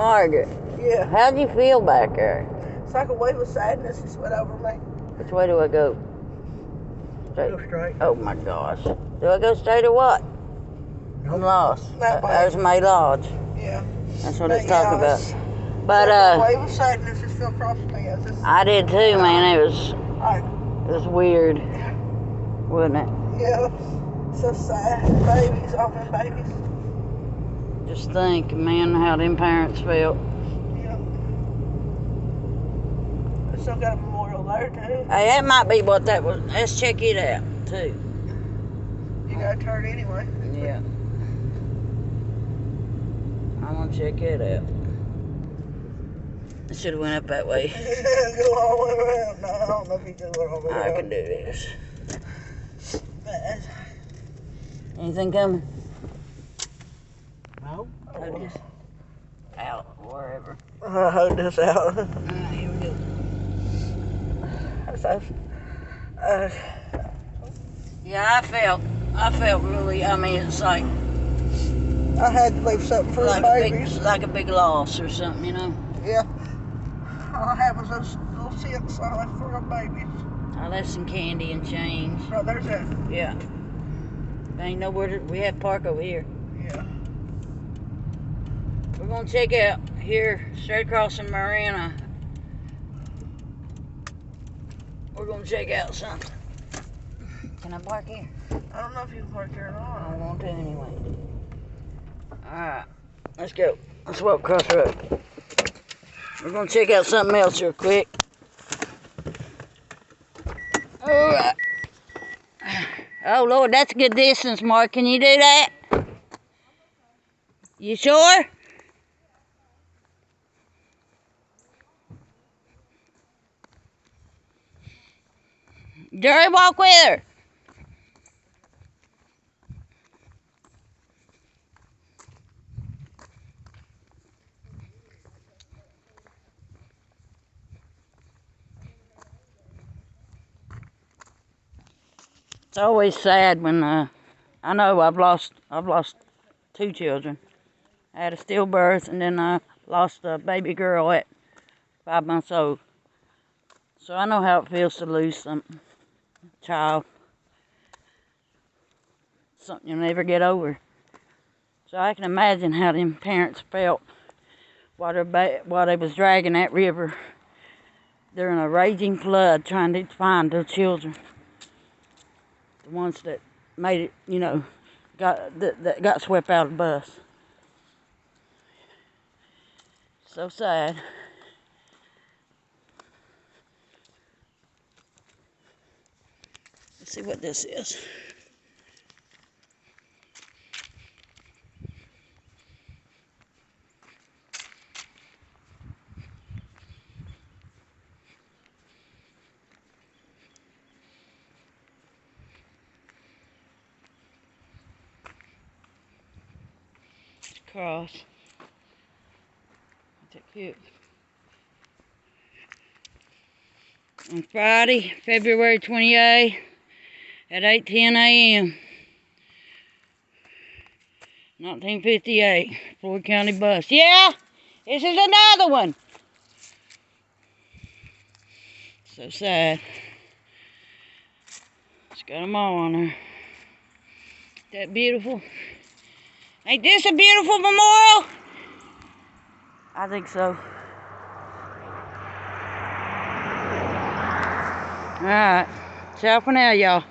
Margaret. Yeah. How'd you feel back there? It's like a wave of sadness just went over me. Which way do I go? Straight. Go straight. Oh my gosh. Do I go straight or what? Nope. I'm lost. That way. There's May Lodge. Yeah. That's what it's talking about. But like a wave of sadness just fell across me. I did too, man. It was weird, Yeah. wasn't it? Yeah. So sad. Babies, all them babies. Just think, man, how them parents felt. Yeah. I still got a memorial there too. Hey, that might be what that was. Let's check it out too. You gotta turn anyway. Yeah. I'm gonna check it out. I should have went up that way. Go all the way around. No, I don't know if you can go all the way around. I can do this. Anything coming? No. Hold this out, wherever. Hold this out. Here we go. Yeah, I felt really, I mean, it's like I had to leave something for the babies. Like a big loss or something, you know? Yeah. All I had was those little cents I left for our babies. I left some candy and change. Right, there's that. Yeah. Ain't nowhere to, we have park over here. Yeah. We're gonna check out here, straight across from Marina. We're gonna check out something. Can I park here? I don't know if you can park here or I not. don't want to anyway. Alright, let's go. Let's walk across the road. We're gonna check out something else real quick. Alright. Oh Lord, that's a good distance, Mark. Can you do that? You sure? Jerry, walk with her. It's always sad when I know I've lost 2 children. I had a stillbirth and then I lost a baby girl at 5 months old. So I know how it feels to lose a child. Something you'll never get over. So I can imagine how them parents felt while they was dragging that river during a raging flood trying to find their children. The ones that made it, you know, that got swept out of the bus. So sad. Let's see what this is. Cross. That's cute. On Friday, February 28th at 8:10 a.m. 1958, Floyd County bus. Yeah, this is another one. So sad. It's got them all on there. That beautiful. Ain't this a beautiful memorial? I think so. Alright. Ciao for now, y'all.